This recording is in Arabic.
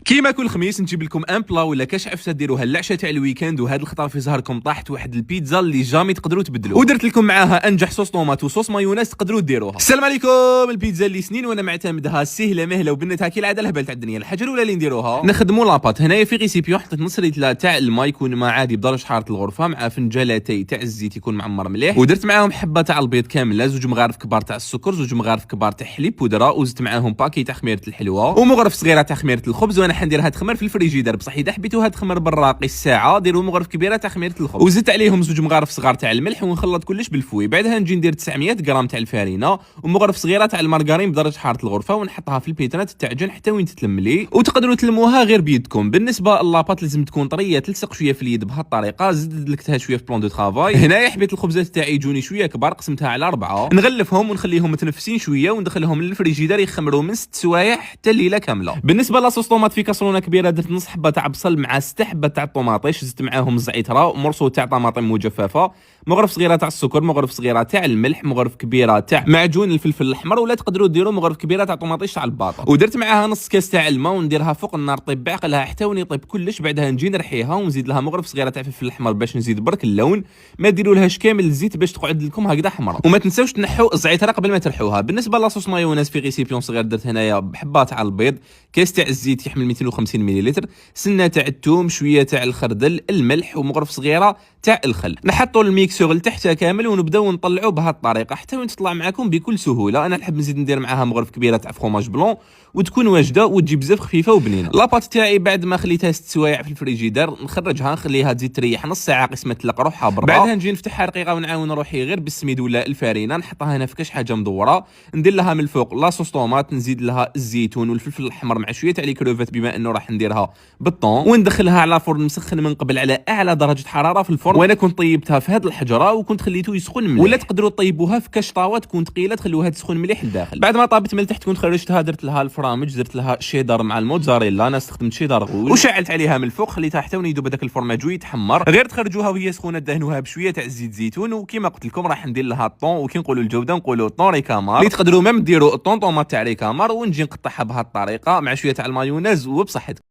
كيما كل خميس نجيب لكم ان بلا ولا كاش عفسه ديروها العشاء تاع الويكاند، وهذا الخطر في زهركم طاحت واحد البيتزا اللي جامي تقدروا تبدلوها، ودرت لكم معاها انجح صوص طوماط وصوص مايونيز تقدروا ديروها. السلام عليكم. البيتزا اللي سنين وانا معتمدها سهله مهله وبنتها كي العاده الهبل تاع الدنيا. الحاجه الاولى اللي نديروها نخدموا لاباط. هنايا في ريسيبيون حطيت نص لتر تاع الماء يكون ماء عادي بدرجه حراره الغرفه مع فنجالتي تاع الزيت يكون معمر مليح، ودرت معاهم حبه تاع البيض كامله، زوج مغارف كبار تاع السكر، زوج مغارف كبار تاع حليب بودره، وزدت معاهم باكي تاع خميره الحلوه ومغرف صغيره تاع خميره الخبز. وانا حنديرها تخمر في الفريجيدر، بصح اذا حبيتوها تخمر بالراقي الساعه ديروا مغرف كبيره تاع خميره الخبز، وزدت عليهم زوج مغارف صغار تاع الملح ونخلط كلش بالفوي. بعدها نجي ندير 900 غرام تاع الفارينه ومغرف صغيره تاع المارغرين بدرجه حراره الغرفه ونحطها في البيترات تعجن حتى وين تتلملي، وتقدروا تلموها غير بيدكم. بالنسبه للاباط لازم تكون طريه تلصق شويه في اليد بهالطريقه. زدت شويه في بلون دو ترافاي. هنايا حبيت الخبزات تاعي يجوني شويه كبار، قسمتها على 4 نغلفهم ونخليهم متنفسين شويه وندخلهم للفريجيدر يخمروا من 6 سوايع حتى الليله كامله. بالنسبه لاصوص طوماط في كاسرونه كبيره درت نص حبه تاع بصل مع 6 حبات تاع الطوماطيش، زدت معاهم زعتره، مرصو تاع طماطم مجففه، مغرف صغيره تاع السكر، مغرف صغيره تاع الملح، مغرف كبيره تاع معجون الفلفل الاحمر، ولا تقدروا ديروا مغرف كبيره تاع طوماطيش تاع الباطا، ودرت معاها نص كاس تاع الماء ونديرها فوق النار طيب بعقلها حتى وين يطيب كلش. بعدها نجي نرحيها ونزيد لها مغرف صغيره تاع الفلفل الاحمر باش نزيد برك اللون، ما ديروا لهاش كامل الزيت باش تقعد لكم هكذا حمراء، وما تنساوش تنحوا الزعتره قبل ما ترحوها. بالنسبه لاصوص مايونيز في ريسيبيون صغير درت هنايا بحبه تاع البيض، كاس تاع الزيت يحمل 250 مليلتر، سنه تاع الثوم، شويه تاع الخردل، الملح، ومغرف صغيره تاع الخل. نحطوا الميكسور لتحت كامل ونبداو نطلعوا بهالطريقه حتى وين تطلع معكم بكل سهوله. انا نحب نزيد ندير معاها مغرف كبيره تاع فروماج بلون وتكون واجده وتجي بزاف خفيفه وبنينه. لاباط تاعي بعد ما خليتها 6 سوايع في الفريجيدر نخرجها نخليها تزيد تريح نص ساعه قسمه تلق روحها برا. بعدها نجي نفتحها رقيقه ونعاون روحي غير بالسميد ولا الفارينه، نحطها هنا في كاش حاجه مدوره، ندير لها من الفوق لاصوص طوماط، نزيد لها الزيتون والفلفل الاحمر مع شويه تاع لي كروفات بما انه راح نديرها بالطون، وندخلها على فرن مسخن من قبل على اعلى درجه حراره في الفرن. وانا كنت طيبتها في هذه الحجره وكنت خليته يسخن مليح، ولا تقدروا طيبوها في كاش طاوه تكون ثقيله تخلوها تسخن مليح لداخل. بعد ما طابت من تحت كنت خرجتها درت لها الفرامج، درت لها شيدر مع الموتزاريلا، انا استخدمت شيدر غول، وشعلت عليها من الفوق خليتها حتى يذوب هذاك الفرماج ويتحمر. غير تخرجوها وهي سخونه دهنوها بشويه تاع زيت زيتون، وكما قلت لكم راح ندير لها الطون، وكي نقولوا الجوده نقولوا الطون ريكامار، اللي تقدروا ميم ديروا الطون طوماط تاع ريكامار، ونجي نقطعها بهالطريقه مع شويه تاع المايونيز وبصحتكم.